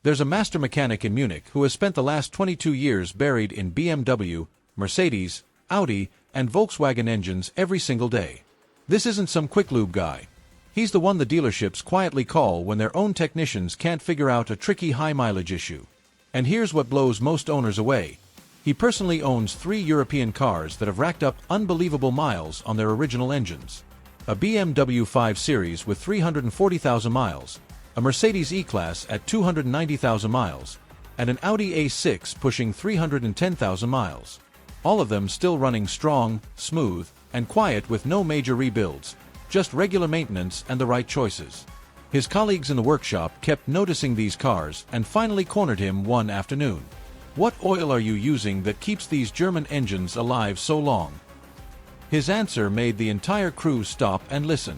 There's a master mechanic in Munich who has spent the last 22 years buried in BMW, Mercedes, Audi, and Volkswagen engines every single day. This isn't some quick lube guy. He's the one the dealerships quietly call when their own technicians can't figure out a tricky high-mileage issue. And here's what blows most owners away. He personally owns 3 European cars that have racked up unbelievable miles on their original engines. A BMW 5 Series with 340,000 miles, a Mercedes E-Class at 290,000 miles, and an Audi A6 pushing 310,000 miles. All of them still running strong, smooth, and quiet with no major rebuilds, just regular maintenance and the right choices. His colleagues in the workshop kept noticing these cars and finally cornered him one afternoon. "What oil are you using that keeps these German engines alive so long?" His answer made the entire crew stop and listen.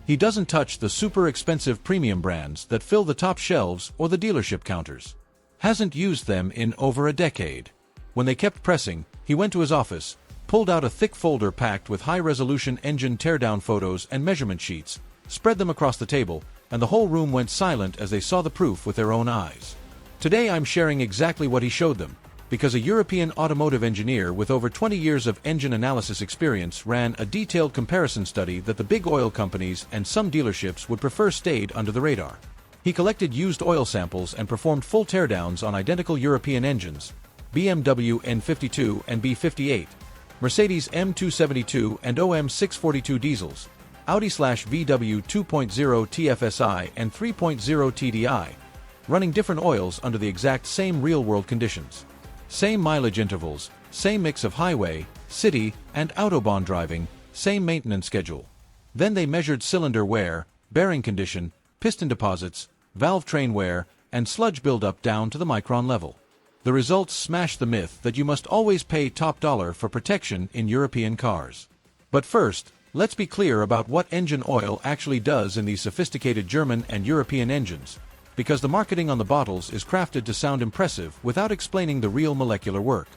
He doesn't touch the super expensive premium brands that fill the top shelves or the dealership counters. Hasn't used them in over a decade. When they kept pressing, he went to his office, pulled out a thick folder packed with high-resolution engine teardown photos and measurement sheets, spread them across the table, and the whole room went silent as they saw the proof with their own eyes. Today I'm sharing exactly what he showed them, because a European automotive engineer with over 20 years of engine analysis experience ran a detailed comparison study that the big oil companies and some dealerships would prefer stayed under the radar. He collected used oil samples and performed full teardowns on identical European engines, BMW N52 and B58, Mercedes M272 and OM 642 diesels, Audi/VW 2.0 TFSI and 3.0 TDI, running different oils under the exact same real-world conditions. Same mileage intervals, same mix of highway, city, and autobahn driving, same maintenance schedule. Then they measured cylinder wear, bearing condition, piston deposits, valve train wear, and sludge buildup down to the micron level. The results smash the myth that you must always pay top dollar for protection in European cars. But first, let's be clear about what engine oil actually does in these sophisticated German and European engines, because the marketing on the bottles is crafted to sound impressive without explaining the real molecular work.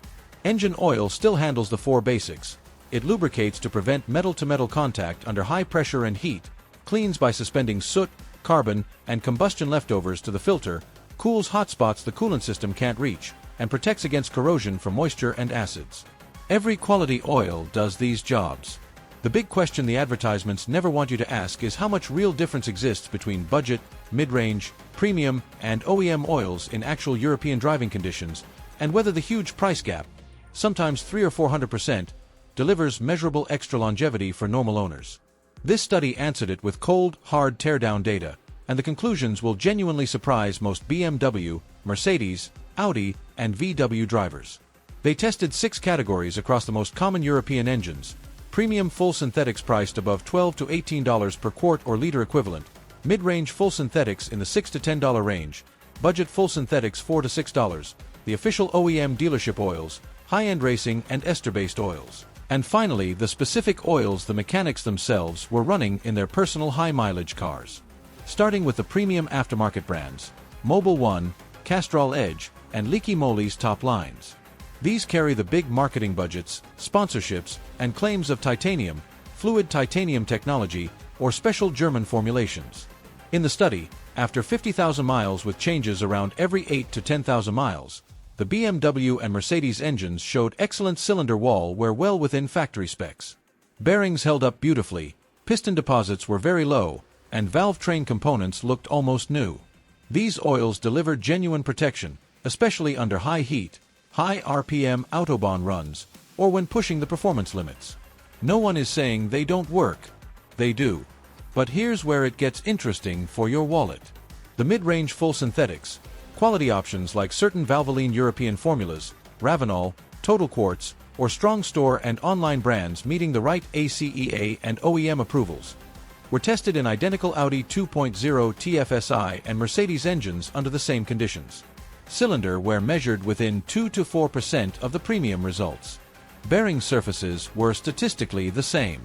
Engine oil still handles the 4 basics. It lubricates to prevent metal-to-metal contact under high pressure and heat, cleans by suspending soot, carbon, and combustion leftovers to the filter, cools hot spots the coolant system can't reach, and protects against corrosion from moisture and acids. Every quality oil does these jobs. The big question the advertisements never want you to ask is how much real difference exists between budget, mid-range, premium, and OEM oils in actual European driving conditions, and whether the huge price gap, sometimes 300 or 400%, delivers measurable extra longevity for normal owners. This study answered it with cold, hard teardown data, and the conclusions will genuinely surprise most BMW, Mercedes, Audi, and VW drivers. They tested 6 categories across the most common European engines: premium full synthetics priced above $12 to $18 per quart or liter equivalent, mid-range full synthetics in the $6 to $10 range, budget full synthetics $4 to $6, the official OEM dealership oils, high-end racing and ester-based oils, and finally the specific oils the mechanics themselves were running in their personal high-mileage cars. Starting with the premium aftermarket brands, Mobil 1, Castrol Edge, and Leaky Moly's top lines. These carry the big marketing budgets, sponsorships, and claims of titanium, fluid titanium technology, or special German formulations. In the study, after 50,000 miles with changes around every 8 to 10,000 miles, the BMW and Mercedes engines showed excellent cylinder wall wear well within factory specs. Bearings held up beautifully, piston deposits were very low, and valve train components looked almost new. These oils delivered genuine protection, especially under high heat, high RPM autobahn runs, or when pushing the performance limits. No one is saying they don't work. They do. But here's where it gets interesting for your wallet. The mid-range full synthetics, quality options like certain Valvoline European formulas, Ravenol, Total Quartz, or strong store and online brands meeting the right ACEA and OEM approvals, were tested in identical Audi 2.0 TFSI and Mercedes engines under the same conditions. Cylinder wear measured within 2 to 4% of the premium results. Bearing surfaces were statistically the same.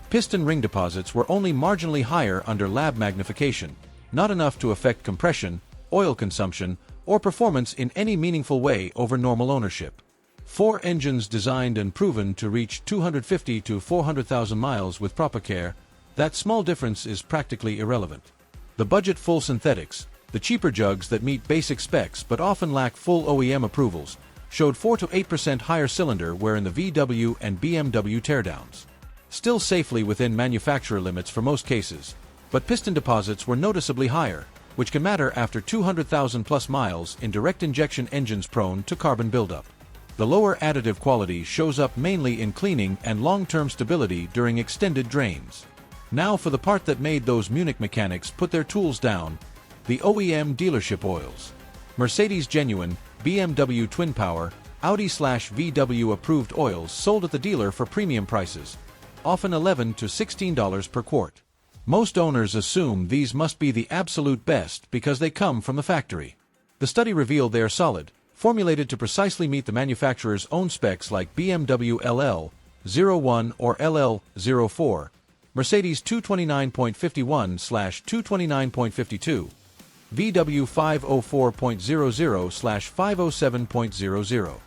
Piston ring deposits were only marginally higher under lab magnification, not enough to affect compression, oil consumption, or performance in any meaningful way over normal ownership. 4 engines designed and proven to reach 250 to 400,000 miles with proper care. That small difference is practically irrelevant. The budget full synthetics, The cheaper jugs that meet basic specs but often lack full OEM approvals showed 4 to 8% higher cylinder wear in the VW and BMW teardowns. Still safely within manufacturer limits for most cases, but piston deposits were noticeably higher, which can matter after 200,000 plus miles in direct injection engines prone to carbon buildup. The lower additive quality shows up mainly in cleaning and long-term stability during extended drains. Now for the part that made those Munich mechanics put their tools down, the OEM dealership oils. Mercedes genuine, BMW twin power, Audi/VW approved oils sold at the dealer for premium prices, often $11 to $16 per quart. Most owners assume these must be the absolute best because they come from the factory. The study revealed they are solid, formulated to precisely meet the manufacturer's own specs like BMW LL01 or LL04, Mercedes 229.51/229.52, VW 504.00/507.00.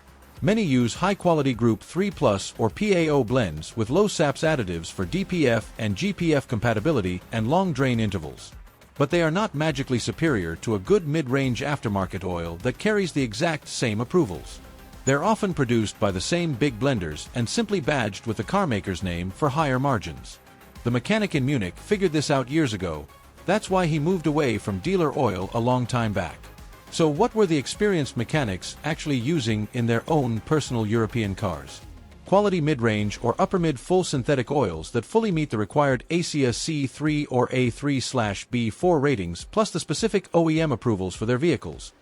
Many use high-quality Group 3+ or PAO blends with low SAPS additives for DPF and GPF compatibility and long drain intervals. But they are not magically superior to a good mid-range aftermarket oil that carries the exact same approvals. They're often produced by the same big blenders and simply badged with the carmaker's name for higher margins. The mechanic in Munich figured this out years ago. That's why he moved away from dealer oil a long time back. So what were the experienced mechanics actually using in their own personal European cars? Quality mid-range or upper-mid full synthetic oils that fully meet the required ASEA C3 or A3/B4 ratings plus the specific OEM approvals for their vehicles.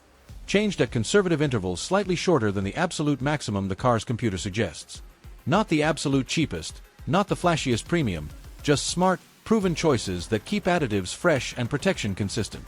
Changed at conservative intervals slightly shorter than the absolute maximum the car's computer suggests. Not the absolute cheapest, not the flashiest premium, just smart, proven choices that keep additives fresh and protection consistent.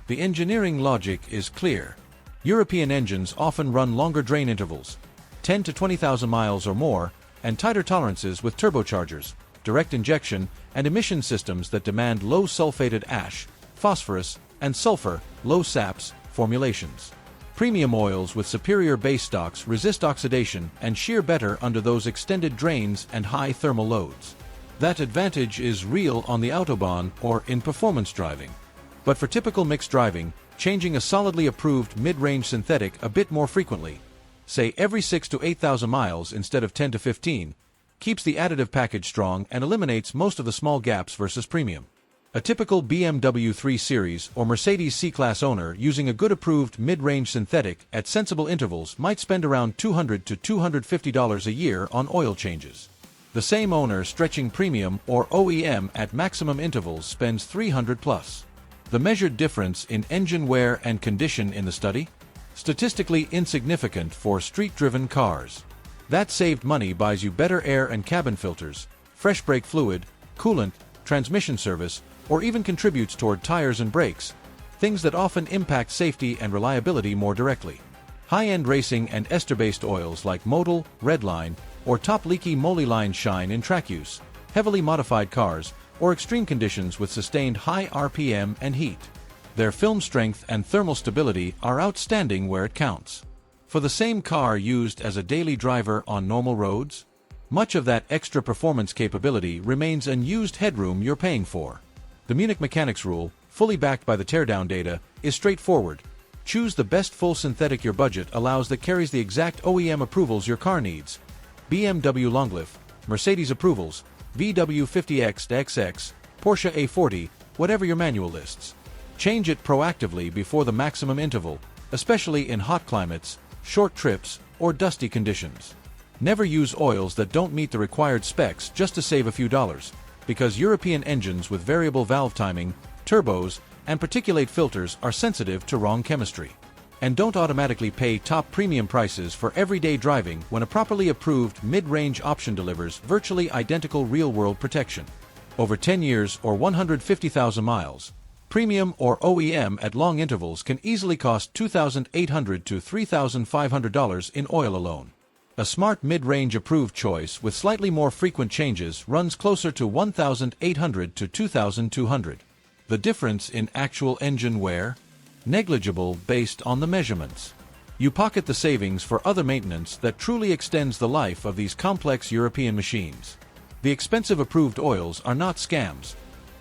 The engineering logic is clear. European engines often run longer drain intervals, 10 to 20,000 miles or more, and tighter tolerances with turbochargers, direct injection, and emission systems that demand low sulfated ash, phosphorus, and sulfur, low SAPS, formulations. Premium oils with superior base stocks resist oxidation and shear better under those extended drains and high thermal loads. That advantage is real on the Autobahn or in performance driving. But for typical mixed driving, changing a solidly approved mid-range synthetic a bit more frequently, say every 6 to 8,000 miles instead of 10 to 15, keeps the additive package strong and eliminates most of the small gaps versus premium. A typical BMW 3 Series or Mercedes C-Class owner using a good approved mid-range synthetic at sensible intervals might spend around $200 to $250 a year on oil changes. The same owner stretching premium or OEM at maximum intervals spends $300 plus. The measured difference in engine wear and condition in the study? Statistically insignificant for street-driven cars. That saved money buys you better air and cabin filters, fresh brake fluid, coolant, transmission service, or even contributes toward tires and brakes, things that often impact safety and reliability more directly. High-end racing and ester-based oils like Modal, Redline, or top leaky moly lines shine in track use, heavily modified cars, or extreme conditions with sustained high RPM and heat. Their film strength and thermal stability are outstanding where it counts. For the same car used as a daily driver on normal roads, much of that extra performance capability remains unused headroom you're paying for. The Munich mechanics rule, fully backed by the teardown data, is straightforward. Choose the best full synthetic your budget allows that carries the exact OEM approvals your car needs. BMW Longlif, Mercedes approvals, VW 50X/XX, Porsche A40, whatever your manual lists. Change it proactively before the maximum interval, especially in hot climates, short trips, or dusty conditions. Never use oils that don't meet the required specs just to save a few dollars, because European engines with variable valve timing, turbos, and particulate filters are sensitive to wrong chemistry. And don't automatically pay top premium prices for everyday driving when a properly approved mid-range option delivers virtually identical real-world protection. Over 10 years or 150,000 miles, premium or OEM at long intervals can easily cost $2,800 to $3,500 in oil alone. A smart mid-range approved choice with slightly more frequent changes runs closer to $1,800 to $2,200. The difference in actual engine wear? Negligible based on the measurements. You pocket the savings for other maintenance that truly extends the life of these complex European machines. The expensive approved oils are not scams.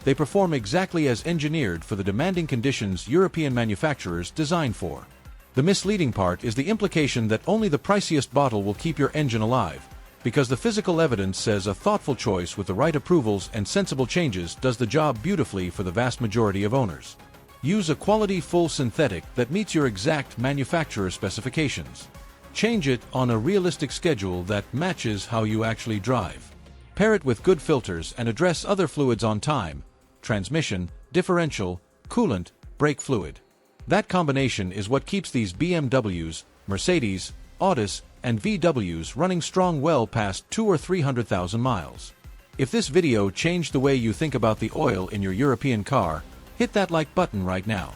They perform exactly as engineered for the demanding conditions European manufacturers design for. The misleading part is the implication that only the priciest bottle will keep your engine alive, because the physical evidence says a thoughtful choice with the right approvals and sensible changes does the job beautifully for the vast majority of owners. Use a quality full synthetic that meets your exact manufacturer specifications. Change it on a realistic schedule that matches how you actually drive. Pair it with good filters and address other fluids on time: transmission, differential, coolant, brake fluid. That combination is what keeps these BMWs, Mercedes, Audis, and VWs running strong well past 200,000 or 300,000 miles. If this video changed the way you think about the oil in your European car, hit that like button right now.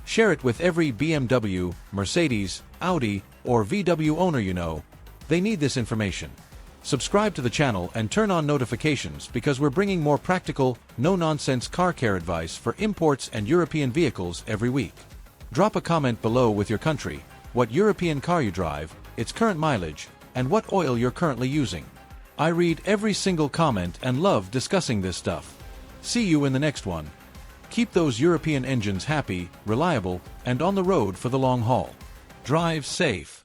Share it with every BMW, Mercedes, Audi, or VW owner you know. They need this information. Subscribe to the channel and turn on notifications because we're bringing more practical, no-nonsense car care advice for imports and European vehicles every week. Drop a comment below with your country, what European car you drive, its current mileage, and what oil you're currently using. I read every single comment and love discussing this stuff. See you in the next one. Keep those European engines happy, reliable, and on the road for the long haul. Drive safe.